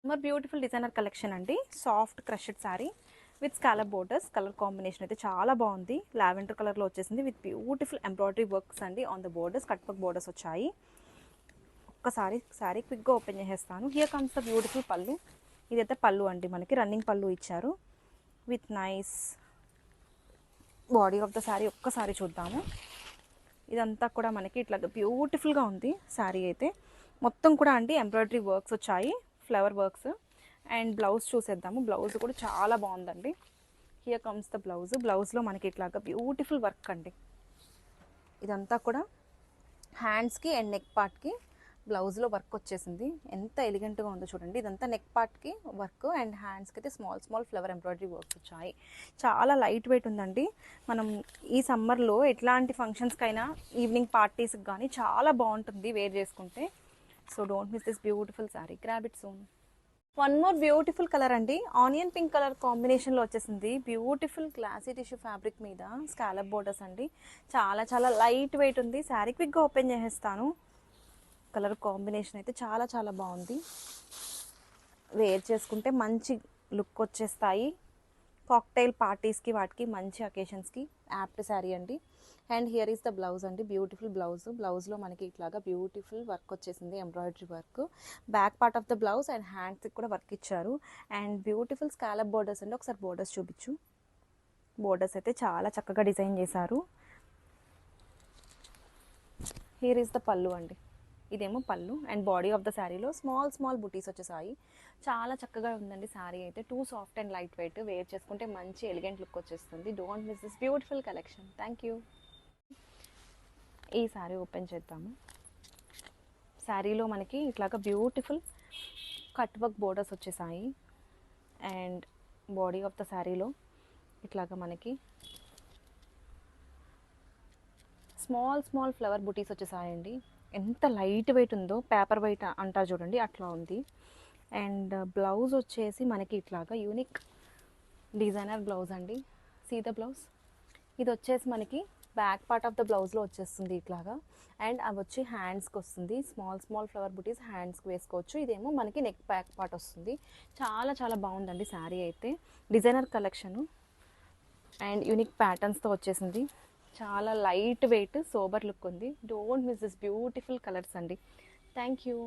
More beautiful designer collection అండి. Soft crushed sari with scallop borders. Colour combination అయితే చాలా బాగుంది. లావెండర్ కలర్లో వచ్చేసింది విత్ బ్యూటిఫుల్ ఎంబ్రాయిడరీ వర్క్స్ అండి. On the borders cut work borders వచ్చాయి. ఒక్కసారి శారీ క్విక్గా ఓపెన్ చేసేస్తాను. హియర్ కమ్స్ ద బ్యూటిఫుల్ పళ్ళు. ఇదైతే పళ్ళు అండి, మనకి రన్నింగ్ పళ్ళు ఇచ్చారు with nice body of the sari. ఒక్కసారి చూద్దాము. ఇదంతా కూడా మనకి ఇట్లా బ్యూటిఫుల్గా ఉంది శారీ అయితే. మొత్తం కూడా అండి ఎంబ్రాయిడరీ వర్క్స్ వచ్చాయి, ఫ్లవర్ వర్క్స్. అండ్ బ్లౌజ్ చూసేద్దాము. బ్లౌజ్ కూడా చాలా బాగుందండి. Here comes the blouse. బ్లౌజ్లో మనకి ఇట్లాగా బ్యూటిఫుల్ వర్క్ అండి. ఇదంతా కూడా హ్యాండ్స్కి అండ్ నెక్ పార్ట్కి బ్లౌజ్లో వర్క్ వచ్చేసింది. ఎంత ఎలిగెంట్గా ఉందో చూడండి. ఇదంతా నెక్ పార్ట్కి వర్క్ అండ్ హ్యాండ్స్కి అయితే small small flower embroidery works వచ్చాయి. చాలా లైట్ వెయిట్ ఉందండి. మనం ఈ సమ్మర్లో ఎట్లాంటి ఫంక్షన్స్కైనా ఈవినింగ్ పార్టీస్కి కానీ చాలా బాగుంటుంది వేర్ చేసుకుంటే. So don't miss this beautiful sari. Grab it soon. One more beautiful colour అండి. ఆనియన్ పింక్ కలర్ కాంబినేషన్లో వచ్చేసింది. బ్యూటిఫుల్ గ్లాసీ టిష్యూ ఫ్యాబ్రిక్ మీద స్కాలప్ బోర్డర్స్ అండి. చాలా చాలా లైట్ వెయిట్ ఉంది. శారీ క్విక్గా ఓపెన్ చేసేస్తాను. కలర్ కాంబినేషన్ అయితే చాలా చాలా బాగుంది. వేర్ చేసుకుంటే మంచి లుక్ వచ్చేస్తాయి. కాక్టైల్ పార్టీస్కి వాటికి మంచి అకేషన్స్కి యాప్ట్ శారీ అండి. And here is the blouse అండి. Beautiful blouse. బ్లౌజ్లో మనకి ఇట్లాగా బ్యూటిఫుల్ వర్క్ వచ్చేసింది, embroidery work. Back part of the blouse and హ్యాండ్స్కి కూడా వర్క్ ఇచ్చారు. అండ్ బ్యూటిఫుల్ స్కాలప్ బోర్డర్స్ అండి. ఒకసారి బోర్డర్స్ చూపించు. బోర్డర్స్ అయితే చాలా చక్కగా డిజైన్ చేశారు. హియర్ ఈస్ ద పళ్ళు అండి. ఇదేమో పళ్ళు అండ్ బాడీ ఆఫ్ ద శారీలో స్మాల్ స్మాల్ బుటీస్ వచ్చేసాయి. చాలా చక్కగా ఉందండి శారీ అయితే. Too soft and light weight. Wear చేసుకుంటే మంచి ఎలిగెంట్ లుక్ వచ్చేస్తుంది. Don't miss this beautiful collection. Thank you. ఈ శారీ ఓపెన్ చేద్దాము. శారీలో మనకి ఇట్లాగా బ్యూటిఫుల్ కట్ వర్క్ బోర్డర్స్ వచ్చేసాయి. అండ్ బాడీ ఆఫ్ ద శారీలో ఇట్లాగా మనకి స్మాల్ స్మాల్ ఫ్లవర్ బుటీస్ వచ్చేసాయండి. ఎంత లైట్ వెయిట్ ఉందో, పేపర్ వెయిట్ అంటారు చూడండి, అట్లా ఉంది. అండ్ బ్లౌజ్ వచ్చేసి మనకి ఇట్లాగా యూనిక్ డిజైనర్ బ్లౌజ్ అండి. See the blouse. ఇది వచ్చేసి మనకి బ్యాక్ పార్ట్ ఆఫ్ ద బ్లౌజ్లో వచ్చేస్తుంది ఇట్లాగా. అండ్ అవి వచ్చి హ్యాండ్స్కి వస్తుంది. స్మాల్ స్మాల్ ఫ్లవర్ బుటీస్ హ్యాండ్స్కి వేసుకోవచ్చు. ఇదేమో మనకి నెక్ బ్యాక్ పార్ట్ వస్తుంది. చాలా చాలా బాగుందండి శారీ అయితే. డిజైనర్ కలెక్షను అండ్ యూనిక్ ప్యాటర్న్స్తో వచ్చేసింది. చాలా లైట్ వెయిట్ సోబర్ లుక్ ఉంది. Don't miss this beautiful colours అండి. Thank you.